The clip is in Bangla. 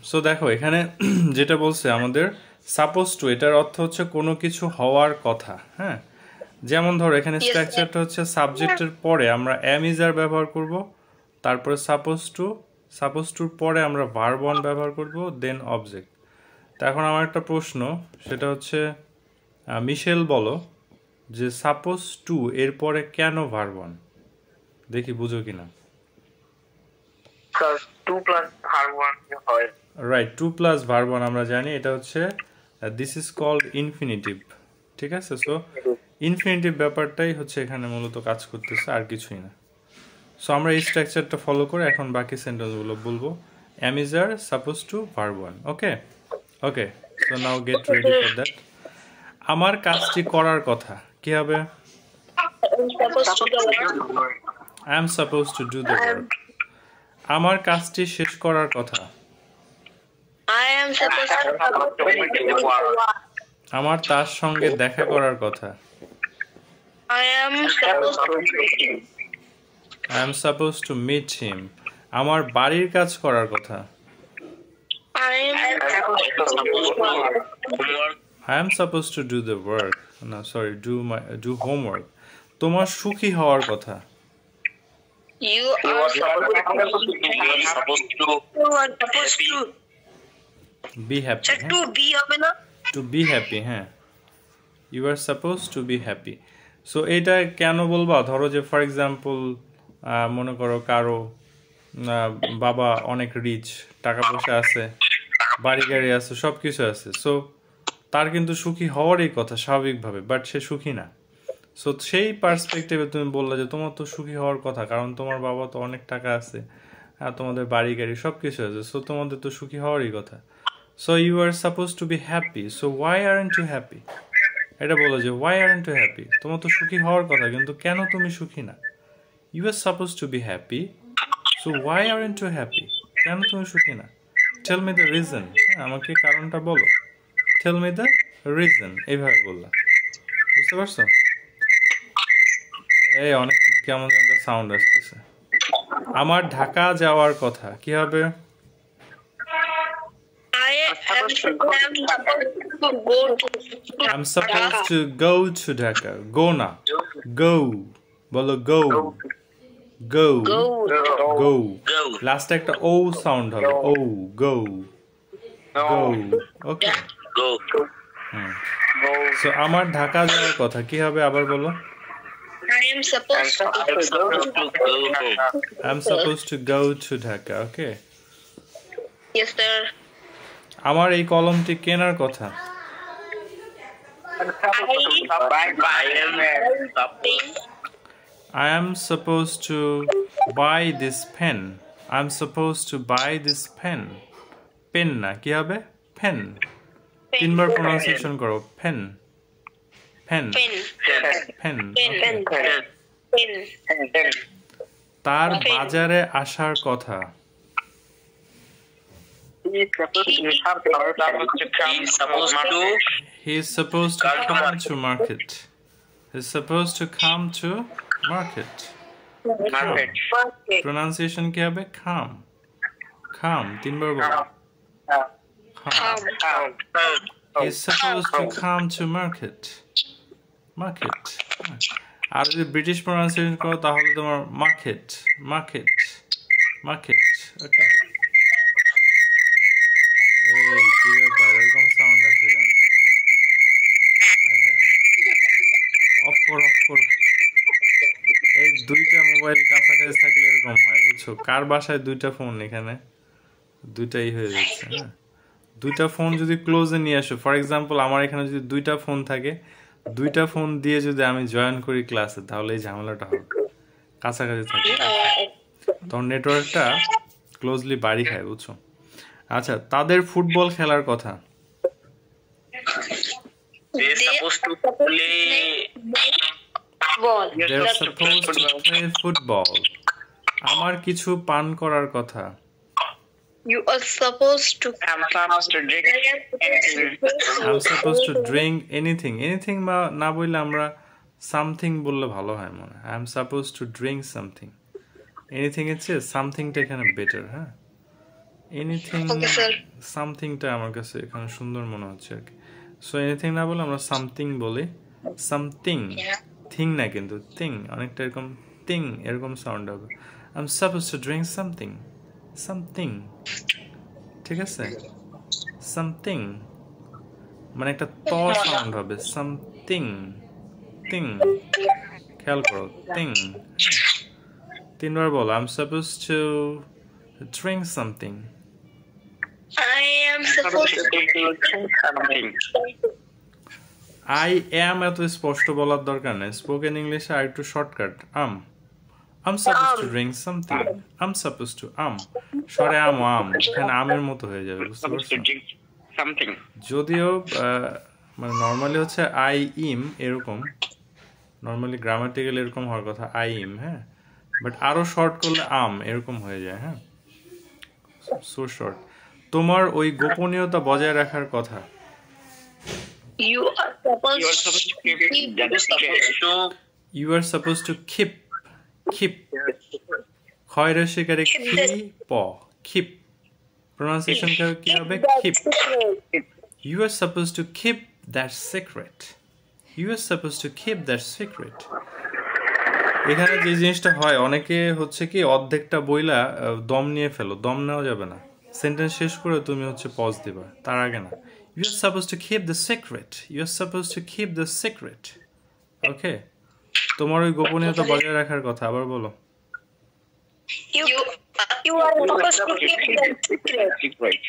সো দেখো এখানে যেটা বলছে আমাদের সাপোজ টু, এটার অর্থ হচ্ছে কোনো কিছু হওয়ার কথা। হ্যাঁ, যেমন ধরো এখানে Yes, sir. স্ট্রাকচারটা হচ্ছে সাবজেক্টের পরে আমরা অ্যাম ইজ আর ব্যবহার করব, তারপরে সাপোজ টুর পরে আমরা ভার্ব ওয়ান ব্যবহার করব, দেন অবজেক্ট। তো এখন আমার একটা প্রশ্ন, সেটা হচ্ছে মিশেল বলো যে সাপোজ টু এর পরে কেন ভার্ব ওয়ান, দেখি বুঝো কিনা। Because 2 plus verb 1 হয়। Right, to plus verb one আমরা জানি এটা হচ্ছে দিস ইজ কল্ড ইনফিনিটিভ। ঠিক আছে, সো ইনফিনিটিভ ব্যাপারটাই হচ্ছে এখানে মূলত কাজ করতেছে, আর কিছুই না। সো আমরা এই স্ট্রাকচারটা ফলো করে এখন বাকি সেন্টেন্সগুলো বলবো। Am is are suppose to verb one. Okay okay, so now get ready for that. আমার কাজটি করার কথা কি হবে? I am supposed to do the work. আমার কাজটি শেষ করার কথা। I am supposed to. আমার তার সঙ্গে দেখা করার কথা। I am supposed to. I am supposed to meet him. আমার বাড়ির কাজ করার কথা। I am I am supposed to do the work. No, sorry, do homework. তোমার সুখী হওয়ার কথা। You are supposed to. Be happy. Sir, হ্যাঁ? to be হবে না? To be happy, হ্যাঁ। You are supposed to be happy. So এটা কেন বলবা? ধরো যে ফর এক্সাম্পল মনে করো কারো বাবা অনেক রিচ, টাকা পয়সা আছে, বাড়ি গাড়ি আছে, সব কিছু আছে। সো তার কিন্তু সুখী হওয়ারই কথা স্বাভাবিকভাবে, বাট সে সুখী না। সো সেই পার্সপেক্টিভে তুমি বললে যে তোমার তো সুখী হওয়ার কথা, কারণ তোমার বাবা তো অনেক টাকা আছে, আর তোমাদের বাড়ি গাড়ি সব কিছু আছে, সো তোমাদের তো সুখী হওয়ারই কথা। So you are suppose to be happy, so why aren't you happy? এটা বলো যে ওয়াই আরন্ট ইউ হ্যাপি, তোমার তো সুখী হওয়ার কথা, কিন্তু কেন তুমি সুখী না? You are suppose to be happy, so why aren't you happy, কেন তুমি সুখী না? টেল মি দ্য রিজন, আমাকে কারণটা বলো। টেল মি দ্য রিজন, এইভাবে বললাম। বুঝতে পারছো? এই অনেক কেমন একটা সাউন্ড আসতেছে। আমার ঢাকা যাওয়ার কথা কি হবে? I am supposed to go to. I'm supposed to go to Dhaka. Go না, go বলো, go go go লাস্টে একটা ও সাউন্ড হবে, ও go go ওকে। সো আমার ঢাকা যাওয়ার কথা কি হবে আবার বলো? I am supposed to. I'm supposed to go to Dhaka. Okay. Yes, sir. আমার এই কলমটি কেনার কথা। I am supposed to buy this pen. I'm supposed to buy this pen. Pen না, কি হবে? পেন। তিনবার প্রনাউন্সিয়েশন করো, পেন পেন পেন। তার বাজারে আসার কথা। He is supposed to come to market. He's supposed to come to market. Pronunciation কি হবে? Come. Come, তিনবার বলো। Come. He's supposed to come to market. Market. আর যদি ব্রিটিশ প্রনাউন্সিয়েশন করো তাহলে তোমার মার্কেট মার্কেট মার্কেট। ওকে, এই কি ব্যাপার, এরকম সাউন্ড আসে কেন? অফ করো অফ করো। এই দুইটা মোবাইল কাছাকাছি থাকলে এরকম হয়, বুঝছো? কার বাসায় দুইটা ফোন? এখানে দুইটাই হয়ে যাচ্ছে। হ্যাঁ, দুইটা ফোন যদি ক্লোজে নিয়ে আসো, ফর এক্সাম্পল আমার এখানে যদি দুইটা ফোন থাকে, দুইটা ফোন দিয়ে যদি আমি জয়েন করি ক্লাসে, তাহলে এই ঝামেলাটা হবে। কাছাকাছি থাকে তখন নেটওয়ার্কটা ক্লোজলি বাড়ি খায়, বুঝছো? আচ্ছা, তাদের ফুটবল খেলার কথা। They're supposed to play They're supposed to play football. আমার কিছু পান করার কথা। You are supposed to. I'm supposed to drink anything. I'm supposed to drink anything. Anything না বললে আমরা something বললে ভালো হয় মনে হয়। I'm supposed to drink something. Anything এর চেয়ে somethingটা এখানে বেটার। হ্যাঁ, এনিথিং Okay, sir. সামথিংটা আমার কাছে এখানে সুন্দর মনে হচ্ছে আর কি। সো এনিথিং না বলে আমরা সামথিং বলি। সামথিং, থিং না কিন্তু, থিং অনেকটা এরকম, থিং এরকম সাউন্ড হবে। I am supposed to drink something, something, ঠিক আছে? সামথিং মানে একটা ত সাউন্ড হবে, সামথিং, থিং, খেয়াল করো, থিং। 3 বার বলো, I am supposed to drink something. I am supposed to something. I am এত স্পষ্ট বলার দরকার নেই, স্পোকেন ইংলিশে আর একটু shortcut, am supposed to drink something, am supposed to সরে আম এখানে আমের মতো হয়ে যাবে, বুঝতে Supposed পারছো? to drink something. যদিও মানে নর্মালি হচ্ছে আই ইম এরকম, নর্মালি গ্রামাটিক্যাল এরকম হওয়ার কথা আই ইম, হ্যাঁ, বাট আরো শর্ট করলে এরকম হয়ে যায়, হ্যাঁ, সো শর্ট। তোমার ওই গোপনীয়তা বজায় রাখার কথা। You are supposed You are supposed to keep that so you are suppose to keep, keep খয়রের শিকারে খিপ প্রোনাউন্সিয়েশন কি হবে? Keep. You are suppose to keep that secret, you are suppose to keep that secret. এখানে যে জিনিসটা হয়, অনেকে হচ্ছে কি অর্ধেকটা বইলা দম নিয়ে ফেলো, দম নেওয়া যাবে না, সেন্টেন্স শেষ করে তুমি হচ্ছে পজ দিবা, তার আগে না। You are suppose to keep the secret, you are suppose to keep the secret. Okay, তোমার ওই গোপনীয়তা বজায় রাখার কথা, আবার বলো। you are supposed to keep that secret. secret.